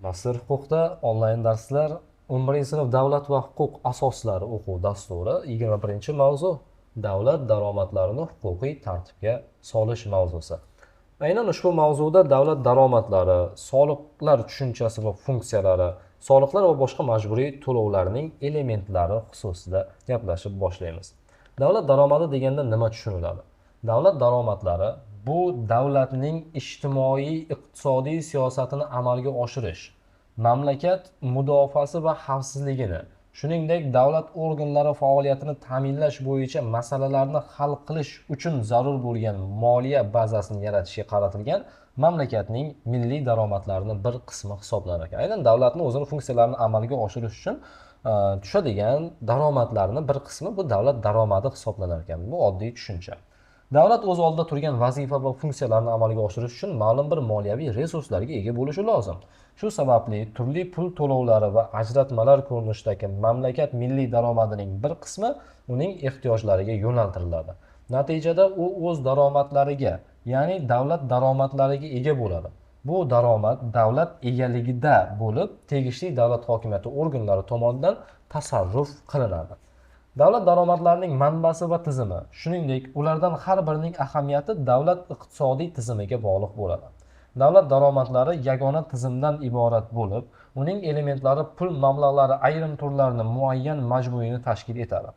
Mas'ul huquqda onlayn darslar 11-sinf davlat va huquq asoslari o'quv dasturi 21-mavzu davlat daromadlarini huquqiy tartibga solish mavzusi. Aynan ushbu mavzuda davlat daromadlari, soliqlar tushunchasi va funksiyalari, soliqlar va boshqa majburiy to'lovlarning elementlari xususida gaplashib boshlaymiz. Davlat daromadi deganda nima tushuniladi? Davlat daromadlari bu davlatning ijtimoiy, iqtisodiy siyosatini amalga oshirish, mamlakat mudofaasi va xavfsizligini, shuningdek davlat organlari faoliyatini ta'minlash bo'yicha masalalarni hal qilish uchun zarur bo'lgan moliya bazasini yaratishga qaratilgan mamlakatning milliy daromadlarining bir qismi hisoblanar ekan. Aynan davlatning o'zini funksiyalarini amalga oshirish uchun tushadigan daromadlarning bir qismi bu davlat daromadi hisoblanar ekan. Bu oddiy tushuncha. Davlat o'z oldida turgan vazifa va funksiyalarni amalga oshirish uchun ma'lum bir moliyaviy resurslarga ega bo'lishi lozim. Shu sababli turli pul to'lovlari va ajratmalar ko'rinishidagi mamlakat milliy daromadining bir qismi uning ehtiyojlariga yo'naltiriladi. Natijada u o'z daromadlariga, ya'ni davlat daromadlariga ega bo'ladi. Bu daromad davlat egaligida bo'lib, tegishli davlat hokimiyati organlari tomonidan tasarruf qilinadi. Davlat daromadlarining manbasi va tizimi, shuningdek, ulardan har birining ahamiyati davlat iqtisodiy tizimiga bog'liq bo'ladi. Davlat daromadlari yagona tizimdan iborat bo'lib, uning elementlari pul mablag'lari ayrim turlarini muayyan majmuini tashkil etadi.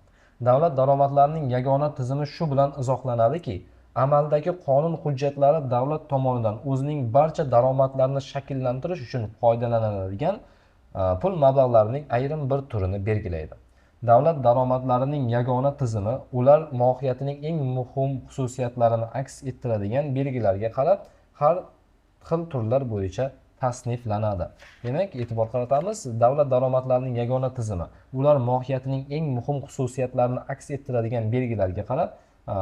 Davlat daromadlarining yagona tizimi shu bilan izohlanadiki, amaldagi qonun hujjatlari davlat tomonidan o'zining barcha daromadlarini shakllantirish uchun foydalaniladigan pul mablag'larining ayrim bir turini belgilaydi. Davlat daromadlarining yagona tizimi ular mohiyatining eng muhim xususiyatlarini aks ettiradigan belgilarga qarab har xil turlar bo'yicha tasniflanadi. Demak, e'tibor qaratamiz, davlat daromadlarining yagona tizimi ular mohiyatining eng muhim xususiyatlarini aks ettiradigan belgilarga qarab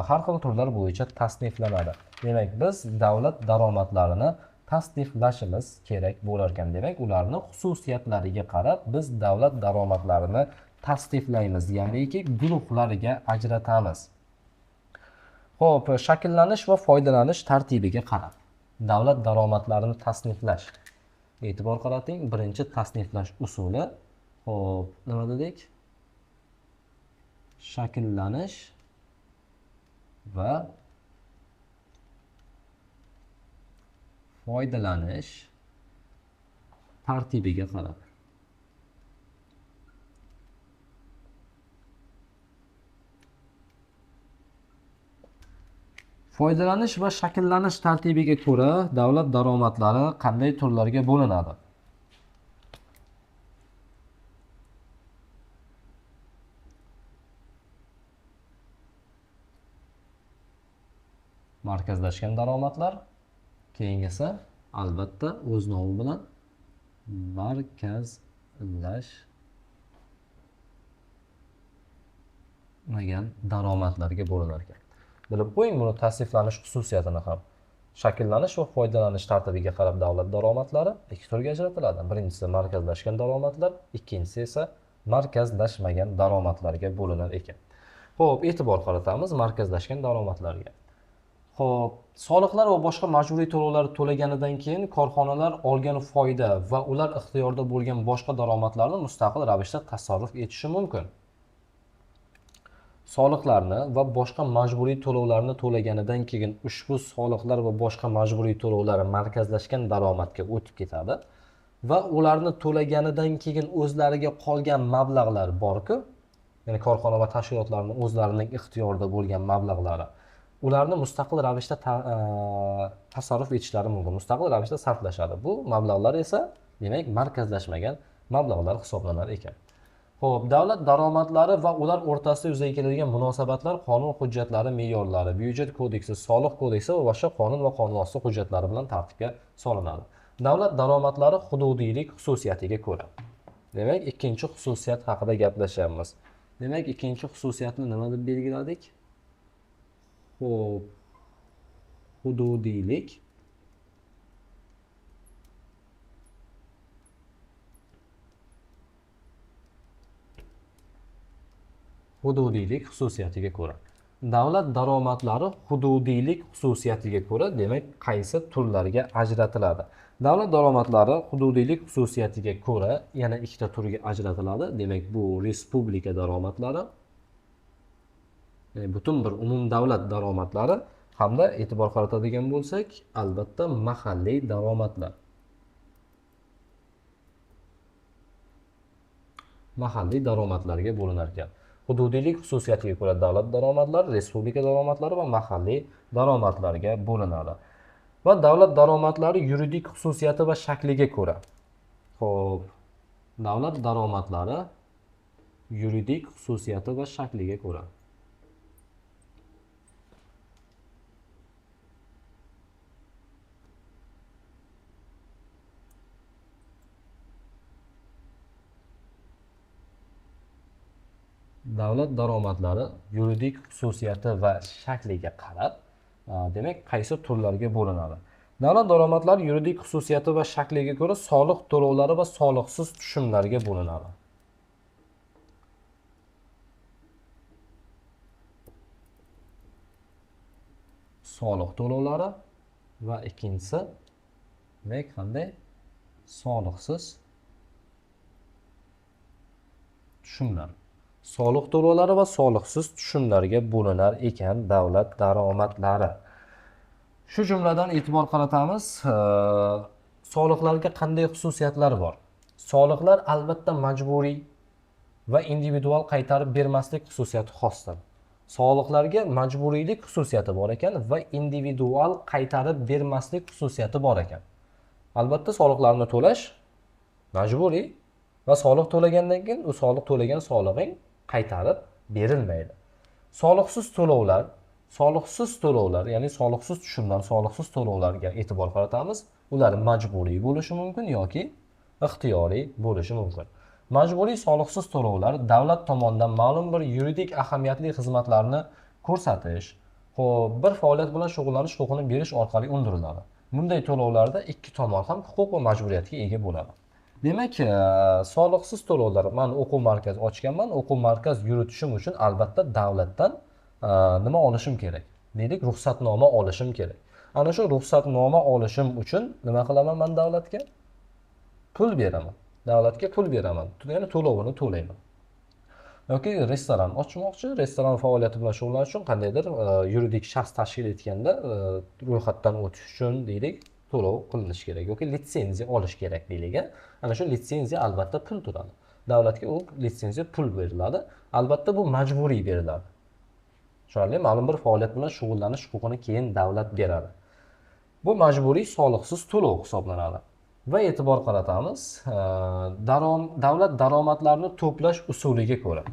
har xil turlar bo'yicha tasniflanadi. Demak, biz davlat daromadlarini tasniflashimiz kerak bo'lar ekan. Demak, ularni xususiyatlariga qarab biz davlat daromadlarini tasniflaymiz, ya'niki guruhlarga ajratamiz. Xo'p, shakllanish va foydalanish tartibiga qarab davlat daromadlarini tasniflash. E'tibor qarating, birinchi tasniflash usuli. Xo'p, nima dedik? Shakllanish va foydalanish tartibiga qarab. Foydalanish va shakllanish tartibiga ko'ra davlat daromadlari qanday turlarga bo'linadi? Markazlashgan daromadlar, keyingisi albatta o'z nomi bilan markazlashmagan daromadlarga bo'linar ekan. Bilib qo'ying buni tasniflanish xususiyatini ham. Shakllanish va foydalanish tartibiga qarab davlat daromadlari ikki turga ajratiladi. Birinchisi markazlashgan daromadlar, ikkinchisi esa markazlashmagan daromadlarga bo'linar ekan. Xo'p, e'tibor qaratamiz markazlashgan daromadlarga. Xo'p, soliqlar va boshqa majburiy to'lovlar to'laganidan keyin korxonalar olgan foyda va ular ixtiyorida bo'lgan boshqa daromadlarni mustaqil ravishda tasarruf etishi mumkin. Soliqlarni va boshqa majburiy to'lovlarni to'laganidan keyin ushbu soliqlar va boshqa majburiy to'lovlar markazlashgan daromadga o'tib ketadi va ularni to'laganidan keyin o'zlariga qolgan mablag'lar bor-ku, ya'ni korxona va tashkilotlarning o'zlarining ixtiyorida bo'lgan mablag'lari, ularni mustaqil ravishda tasarruf etishlari mumkin, mustaqil ravishda sarflashadi. Bu mablag'lar esa demak markazlashmagan mablag'lar hisoblanar ekan. Xo'p, davlat daromadlari va ular o'rtasida yuzaga keladigan munosabatlar qonun hujjatlari me'yorlari, byudjet kodeksi, soliq kodeksi va boshqa qonun va qonunosti hujjatlari bilan tartibga solinadi. Davlat daromadlari hududiylik xususiyatiga ko'ra. Demak, ikkinchi xususiyat haqida gaplashyapmiz. Demak, ikkinchi xususiyatni nima deb belgiladik? Xo'p, hududiylik hududiylik xususiyatiga ko'ra. davlat daromadlari hududiylik xususiyatiga ko'ra, demak, qaysi turlarga ajratiladi? Davlat daromadlari hududiylik xususiyatiga ko'ra yana ikkita turga ajratiladi. Demak, bu respublika daromadlari, butun bir umumdavlat daromadlari hamda e'tibor qaratadigan bo'lsak, albatta mahalliy daromadlar. Mahalliy daromadlarga bo'linar ekan. Hududiylik xususiyatiga ko'ra davlat daromadlari, respublika daromadlari va mahalliy daromadlarga bo'linadi. Va davlat daromadlari yuridik xususiyati va shakliga ko'ra. Xo'p, davlat daromadlari yuridik xususiyati va shakliga ko'ra. Davlat daromadlari yuridik xususiyati va shakliga qarab, demak, qaysi turlarga bo'linadi? Davlat daromadlari yuridik xususiyati va shakliga ko'ra soliq to'lovlari va soliqsiz tushumlarga bo'linadi. Soliq to'lovlari va ikkinchisi, demak, qanday? Soliqsiz tushumlar. Soliq to'lovlari va soliqsiz tushumlarga bo'linar ekan davlat daromadlari. Shu jumladan e'tibor qaratamiz, soliqlarga qanday xususiyatlari bor? Soliqlar albatta majburiy va individual qaytarib bermaslik xususiyati xosdir. Soliqlarga majburiylik xususiyati bor ekan va individual qaytarib bermaslik xususiyati bor ekan. Albatta soliqlarni to'lash majburiy va soliq to'lagandan keyin u soliq to'lagan solig'ing qaytarib berilmaydi. Soliqsiz to'lovlar, ya'ni soliqsiz tushumlar, soliqsiz to'lovlarga e'tibor qaratamiz. Ular majburiy bo'lishi mumkin yoki ixtiyoriy bo'lishi mumkin. Majburiy soliqsiz to'lovlar davlat tomonidan ma'lum bir yuridik ahamiyatli xizmatlarni ko'rsatish, bir faoliyat bilan shug'ullanish huquqini berish orqali undiriladi. Bunday to'lovlarda ikki tomon ham huquq va majburiyatga ega bo'ladi. Demak, soliqsiz to'lovlar, men o'quv markazi ochganman, o'quv markaz yuritishim uchun albatta davlatdan nima olishim kerak? Deylik, ruxsatnoma olishim kerak. Ana shu ruxsatnoma olishim uchun nima qilaman men davlatga? Pul beraman. Davlatga pul beraman. Ya'ni to'lovini to'layman. Yoki restoran ochmoqchi, restoran faoliyati bilan shug'ullanish uchun qandaydir yuridik shaxs tashkil etganda ro'yxatdan o'tish uchun deylik, to'lov qilinishi kerak yoki litsenziya olish kerak deylik. Ana shu litsenziya albatta pul turadi. Davlatga u litsenziya pul beriladi. Albatta bu majburiy beriladi. Tushunarli? Ma'lum bir faoliyat bilan shug'ullanish huquqini keyin davlat beradi. Bu majburiy soliqsiz to'lov hisoblanadi. Va e'tibor qaratamiz, davlat daromadlarini to'plash usuliga ko'ra.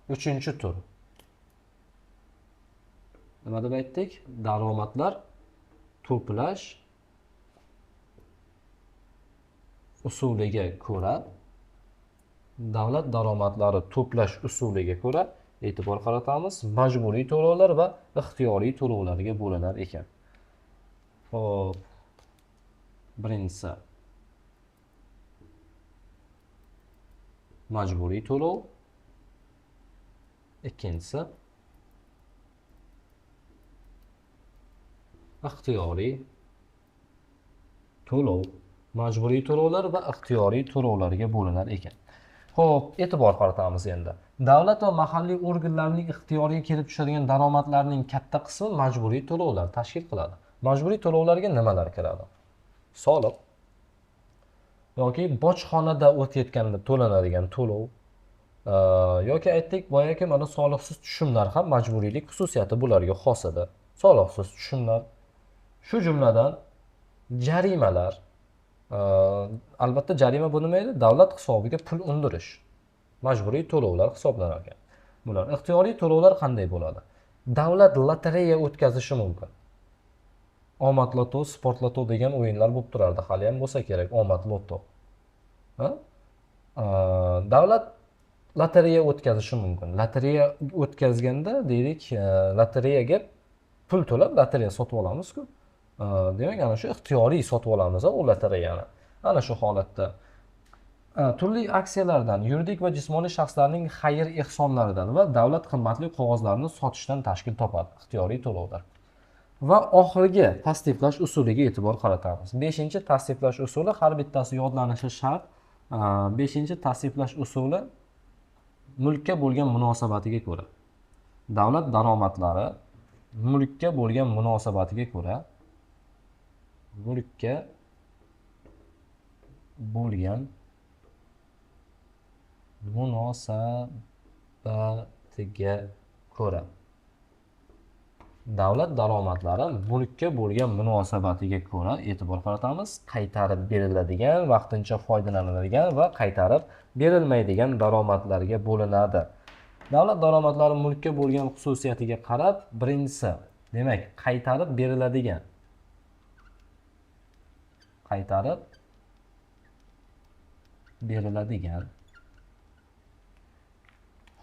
3-tur. Nima deb aytdik? Daromadlar to'plash usuliga ko'ra, davlat daromadlari to'plash usuliga ko'ra e'tibor qaratamiz, majburiy to'lovlar va ixtiyoriy to'lovlarga bo'linar ekan. Xo'p, birinchisi majburiy to'lov, ikkinchisi ixtiyoriy to'lov. Majburiy to'lovlar va ixtiyoriy to'lovlarga bo'linar ekan. Xo'p, e'tibor qaratamiz endi. Davlat va mahalliy organlarning ixtiyoriga kelib tushadigan daromadlarning katta qismi majburiy to'lovlar tashkil qiladi. Majburiy to'lovlarga nimalar kiradi? Soliq yoki bojxonada o'tayotganda to'lanadigan to'lov yoki aytdik boyagi mana soliqsiz tushumlar ham majburiylik xususiyati bularga xos edi. Soliqsiz tushumlar, shu jumladan jarimalar, albatta jarima bu nima edi? Davlat hisobiga pul undirish. Majburiy to'lovlar hisoblanar ekan. Bular ixtiyoriy to'lovlar qanday bo'ladi? Davlat lotereya o'tkazishi mumkin. Omad loto, sport loto degan o'yinlar bo'lib turardi. Hali ham bo'lsa kerak omad loto. Davlat lotereya o'tkazishi mumkin. Lotereya o'tkazganda deylik, lotereyaga pul to'lab lotereya sotib olamiz-ku. Demak, ana shu ixtiyoriy sotib olamiz o lotereyani. Ana shu holatda turli aksiyalardan, yuridik va jismoniy shaxslarning xayr-ehsonlaridan va davlat qimmatli qog'ozlarini sotishdan tashkil topadi. Ixtiyoriy to'lovlar. Va oxirgi tasniflash usuliga e'tibor qaratamiz. 5-tasniflash usuli, har bittasi yodlanishi shart. 5-tasniflash usuli mulkka bo'lgan munosabatiga ko'ra. Davlat daromadlari mulkka bo'lgan munosabatiga ko'ra mulkka bo'lgan munosabatiga ko'ra davlat daromadlari mulkka bo'lgan munosabatiga ko'ra e'tibor qaratamiz. Qaytarib beriladigan, vaqtincha foydalaniladigan va qaytarib berilmaydigan daromadlarga bo'linadi. Davlat daromadlari mulkka bo'lgan xususiyatiga qarab, birinchisi, demak, qaytarib beriladigan. Qaytarib beriladigan.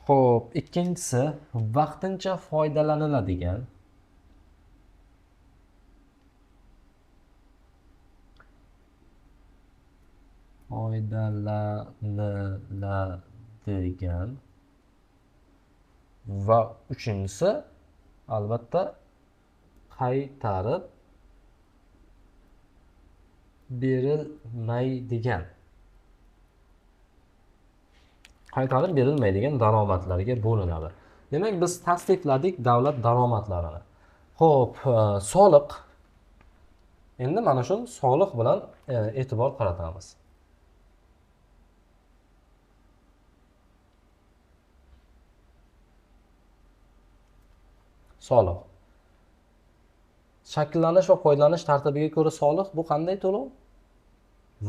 Xo'p, ikkinchisi, vaqtincha foydalaniladigan. Foydalaniladigan. Va uchinchisi, albatta, qaytarib berilmaydigan. Qaytarib berilmaydigan daromadlarga bo'linadi. Demak, biz tasdiqladik davlat daromadlarini. Xo'p, soliq. Endi mana shu soliq bilan e'tibor qaratamiz. Soliq. Shakllanish va foydalanish tartibiga ko'ra soliq bu qanday to'lov?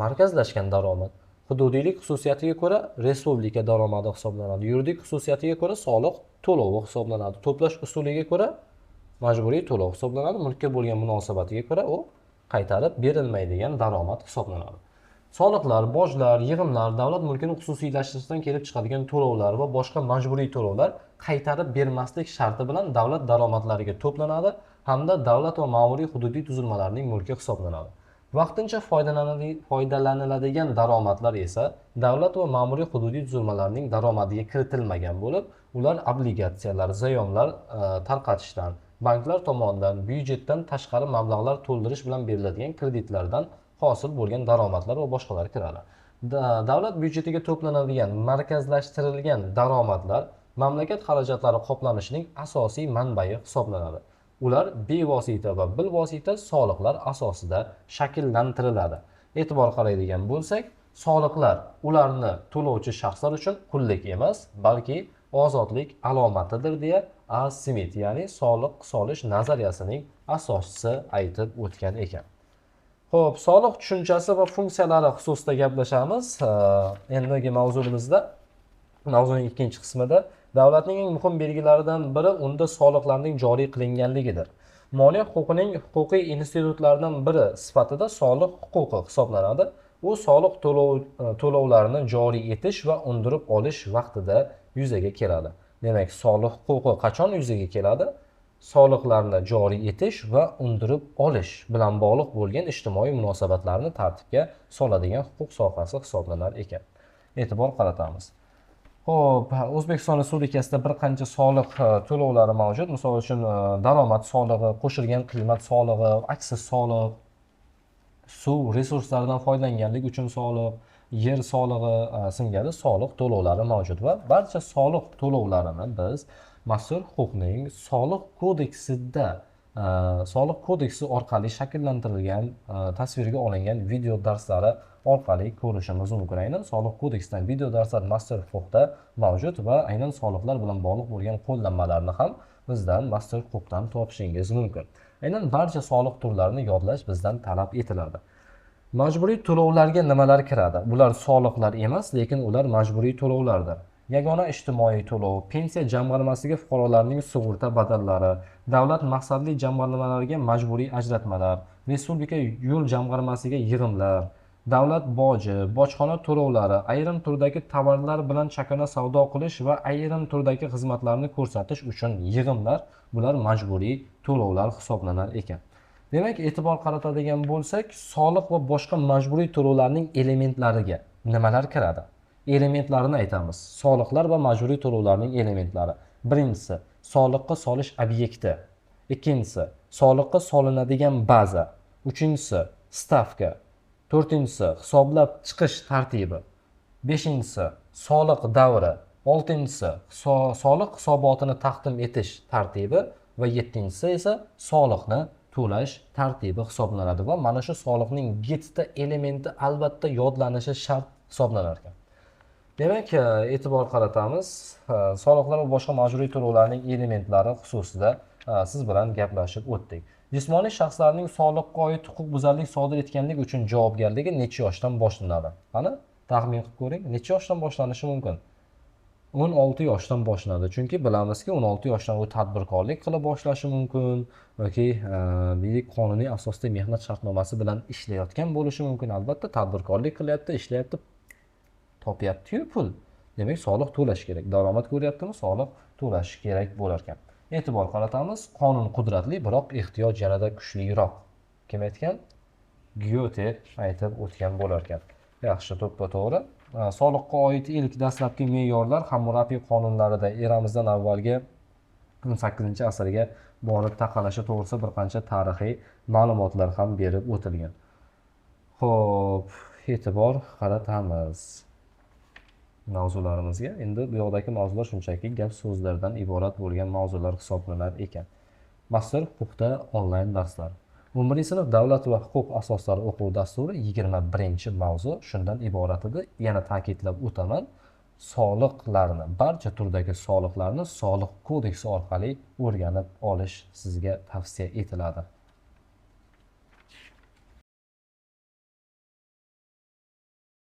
Markazlashgan daromad. Hududiylik xususiyatiga ko'ra respublika daromadi hisoblanadi. Yuridik xususiyatiga ko'ra soliq to'lovi hisoblanadi. To'plash usuliga ko'ra majburiy to'lov hisoblanadi. Mulkka bo'lgan munosabatiga ko'ra u qaytarib berilmaydigan daromad hisoblanadi. Soliqlar, bojlar, yig'imlar, davlat mulkini xususiylashtirishdan kelib chiqadigan to'lovlar va boshqa majburiy to'lovlar qaytarib bermaslik sharti bilan davlat daromadlariga to'planadi hamda davlat va ma'muriy hududiy tuzilmalarning mulki hisoblanadi. Vaqtincha foydalaniladigan daromadlar esa davlat va ma'muriy hududiy tuzilmalarning daromadiga kiritilmagan bo'lib, ular obligatsiyalar, zayomlar tarqatishdan, banklar tomonidan byudjetdan tashqari mablag'lar to'ldirish bilan beriladigan kreditlardan hosil bo'lgan daromadlar va boshqalar kiradi. Davlat byudjetiga to'planadigan markazlashtirilgan daromadlar mamlakat xarajatlari qoplanishining asosiy manbai hisoblanadi. Ular bevosita va bilvosita soliqlar asosida shakllantiriladi. E'tibor qaraydigan bo'lsak, soliqlar ularni to'lovchi shaxslar uchun qullik emas, balki ozodlik alomatidir deya Smit, ya'ni soliq solish nazariyasining asoschisi aytib o'tgan ekan. Xo'p, soliq tushunchasi va funksiyalari xususida gaplashamiz. Endigi mavzumizda, mavzuning ikkinchi qismida davlatning eng muhim belgilaridan biri unda soliqlarning joriy qilinganligidir. Moliya huquqining huquqiy institutlaridan biri sifatida soliq huquqi hisoblanadi. U soliq to'lovlarini joriy etish va undirib olish vaqtida yuzaga keladi. Demak, soliq huquqi qachon yuzaga keladi? Soliqlarni joriy etish va undirib olish bilan bog'liq bo'lgan ijtimoiy munosabatlarni tartibga soladigan huquq sohasi hisoblanar ekan. E'tibor qaratamiz. Xo'p, O'zbekiston Respublikasida bir qancha soliq to'lovlari mavjud. Misol uchun, daromad solig'i, qo'shilgan qiymat solig'i, aksiz soliq, suv resurslaridan foydalanganlik uchun soliq, yer solig'i singari soliq to'lovlari mavjud va barcha soliq to'lovlarini biz mazkur huquqning soliq kodeksi orqali shakllantirilgan, tasvirga olingan video darslari orqali ko'rishimiz mumkin. Aynan soliq kodeksidan video darslar mazkur huquqda mavjud va aynan soliqlar bilan bog'liq bo'lgan qo'llanmalarni ham bizdan mazkur huquqdan topishingiz mumkin. Aynan barcha soliq turlarini yodlash bizdan talab etiladi. Majburiy to'lovlarga nimalar kiradi? Bular soliqlar emas, lekin ular majburiy to'lovlardir. Yagona ijtimoiy to'lov, pensiya jamg'armasiga fuqarolarning sug'urta badallari, davlat maqsadli jamg'armalariga majburiy ajratmalar, respublika yo'l jamg'armasiga yig'imlar, davlat boji, bojxona to'lovlari, ayrim turdagi tovarlar bilan chakana savdo qilish va ayrim turdagi xizmatlarni ko'rsatish uchun yig'imlar, bular majburiy to'lovlar hisoblanar ekan. Demak, e'tibor qaratadigan bo'lsak, soliq va boshqa majburiy to'lovlarning elementlariga nimalar kiradi? Elementlarini aytamiz. Soliqlar va majburiy to'lovlarning elementlari. Birinchisi, soliqqa solish obyekti. Ikkinchisi, soliqqa solinadigan baza. Uchinchisi, stavka. To'rtinchisi, hisoblab chiqish tartibi. Beshinchisi, soliq davri. Oltinchisi, soliq hisobotini taqdim etish tartibi va yettinchisi esa soliqni to'lash tartibi hisoblanadi va mana shu soliqning 7 ta elementi albatta yodlanishi shart hisoblanar ekan. Demak, e'tibor qaratamiz. Soliqlar va boshqa majburiy to'lovlarning elementlari xususida siz bilan gaplashib o'tdik. Jismoniy shaxslarning soliqqa oid huquqbuzarlik sodir etganlik uchun javobgarligi necha yoshdan boshlanadi? Qani, taxmin qilib ko'ring, necha yoshdan boshlanishi mumkin? 16 yoshdan boshlanadi. Chunki bilamizki, 16 yoshdan u tadbirkorlik qila boshlashi mumkin yoki deylik qonuniy asosda mehnat shartnomasi bilan ishlayotgan bo'lishi mumkin. Albatta tadbirkorlik qilyapti, ishlayapti, topyapti-yu pul. Demak, soliq to'lash kerak. Daromad ko'ryaptimi? Soliq to'lash kerak bo'lar ekan. E'tibor qaratamiz. Qonun qudratli, biroq ehtiyoj yanada kuchliroq. Kim aytgan? Gyote aytib o'tgan bo'lar ekan. Yaxshi, to'ppa-to'g'ri. Soliqqa oid ilk dastlabki me'yorlar Hammurapi qonunlarida eramizdan avvalgi 18-asrga borib taqalashi to'g'risida bir qancha tarixiy ma'lumotlar ham berib o'tilgan. Xo'p, e'tibor qaratamiz mavzularimizga. Endi bu yoqdagi mavzular shunchaki gap so'zlardan iborat bo'lgan mavzular hisoblanar ekan. Mastur huquqda onlayn darslar. 11-sinf davlat va huquq asoslari o'quv dasturi 21-mavzu shundan iborat edi. Yana ta'kidlab o'taman, soliqlarni, barcha turdagi soliqlarni soliq kodeksi orqali o'rganib olish sizga tavsiya etiladi.